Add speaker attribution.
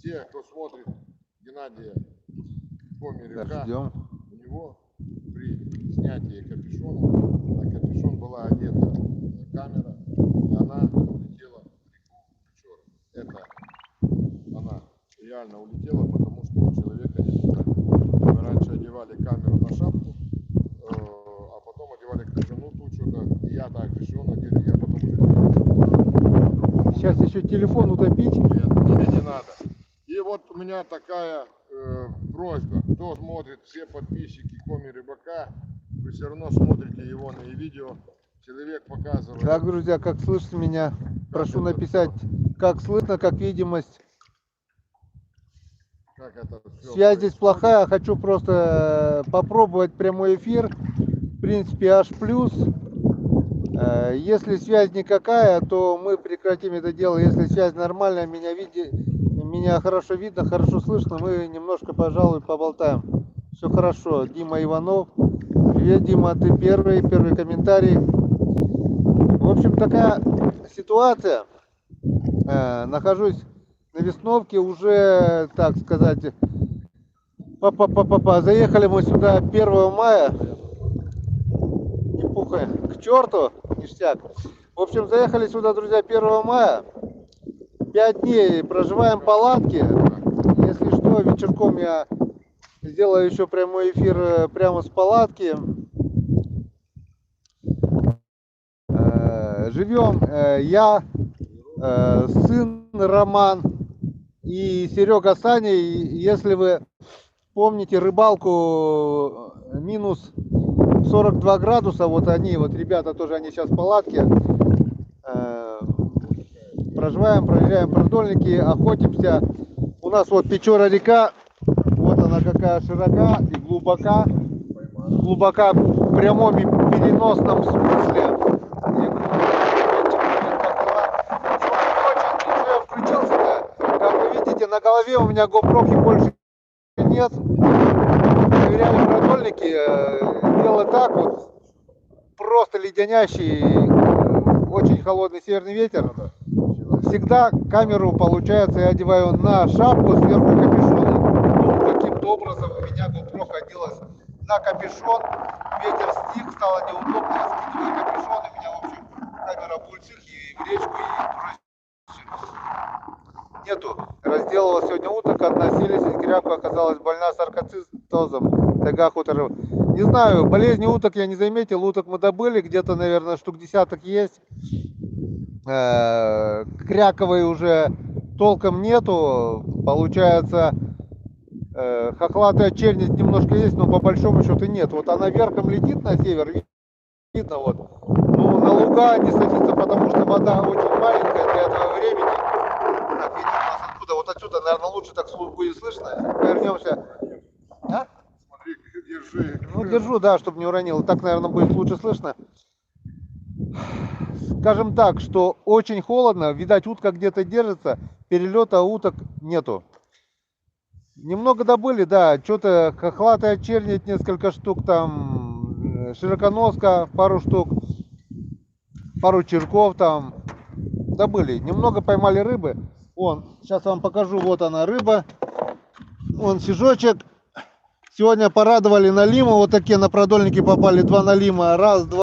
Speaker 1: Все, кто смотрит Геннадия Комерюка, у него при снятии капюшона, на капюшон была одета камера, и она улетела в реку Печоры. Это она реально улетела, потому что у человека не знаю. Мы раньше одевали камеру на шапку, а потом одевали крыжану тучу, и я так решил надели, я потом уже...
Speaker 2: Сейчас еще телефон утопить.
Speaker 1: Нет, тебе не надо. И вот у меня такая просьба, кто смотрит, все подписчики Коми Рыбака, вы все равно смотрите его на видео, человек показывает.
Speaker 2: Так, друзья, как слышно меня, прошу написать, как слышно, как видимость.
Speaker 1: Как это
Speaker 2: Связь здесь плохая, хочу просто попробовать прямой эфир, в принципе H+. Если связь никакая, то мы прекратим это дело. Если связь нормальная, меня хорошо видно, хорошо слышно, мы немножко, пожалуй, поболтаем. Все хорошо. Дима Иванов. Привет, Дима, ты первый комментарий. В общем, такая ситуация. Нахожусь на Весновке уже, так сказать, заехали мы сюда 1 мая. Не пухай, к черту, ништяк. В общем, заехали сюда, друзья, 1 мая. 5 дней проживаем в палатке. Если что, вечерком я сделаю еще прямой эфир прямо с палатки. Живем я, сын Роман и Серега Саня. Если вы помните рыбалку минус 42 градуса, вот ребята тоже, они сейчас в палатке. Проживаем, проверяем продольники, охотимся. У нас вот Печора река, вот она какая широка и глубока. Глубока в прямом и переносном смысле. Как вы видите, на голове у меня GoPro больше нет. Проверяли продольники, дело так вот, просто леденящий, очень холодный северный ветер. Всегда камеру, получается, я одеваю на шапку, сверху капюшон. Каким-то образом у меня GoPro ходилась на капюшон. Ветер стих, стало неудобно, я скидываю капюшон, и меня, в общем, камера бульцих и в речку, и бросить. Нету. Разделывал сегодня уток, относились, и кряпка оказалась больна саркоцитозом. Тага хуторов. Не знаю, болезни уток я не заметил, уток мы добыли, где-то, наверное, штук десяток есть. Кряковой уже толком нету, получается, хохлатая чернь немножко есть, но по большому счету нет. Вот она верхом летит на север, видно вот, но на луга не садится, потому что вода очень маленькая для этого времени. Так, видите, у нас откуда? Вот отсюда, наверное, лучше так будет слышно. Вернемся. А?
Speaker 1: Смотри, держи.
Speaker 2: Ну, держу, да, чтобы не уронил. Так, наверное, будет лучше слышно. Скажем так, что очень холодно, видать, утка где-то держится, перелета уток нету. Немного добыли, да, что-то хохлатая чернить несколько штук, там широконоска пару штук, пару черков там добыли. Немного поймали рыбы. Вон, сейчас вам покажу, вот она рыба, вон сижочек. Сегодня порадовали налима, вот такие на продольники попали 2 налима, раз, два.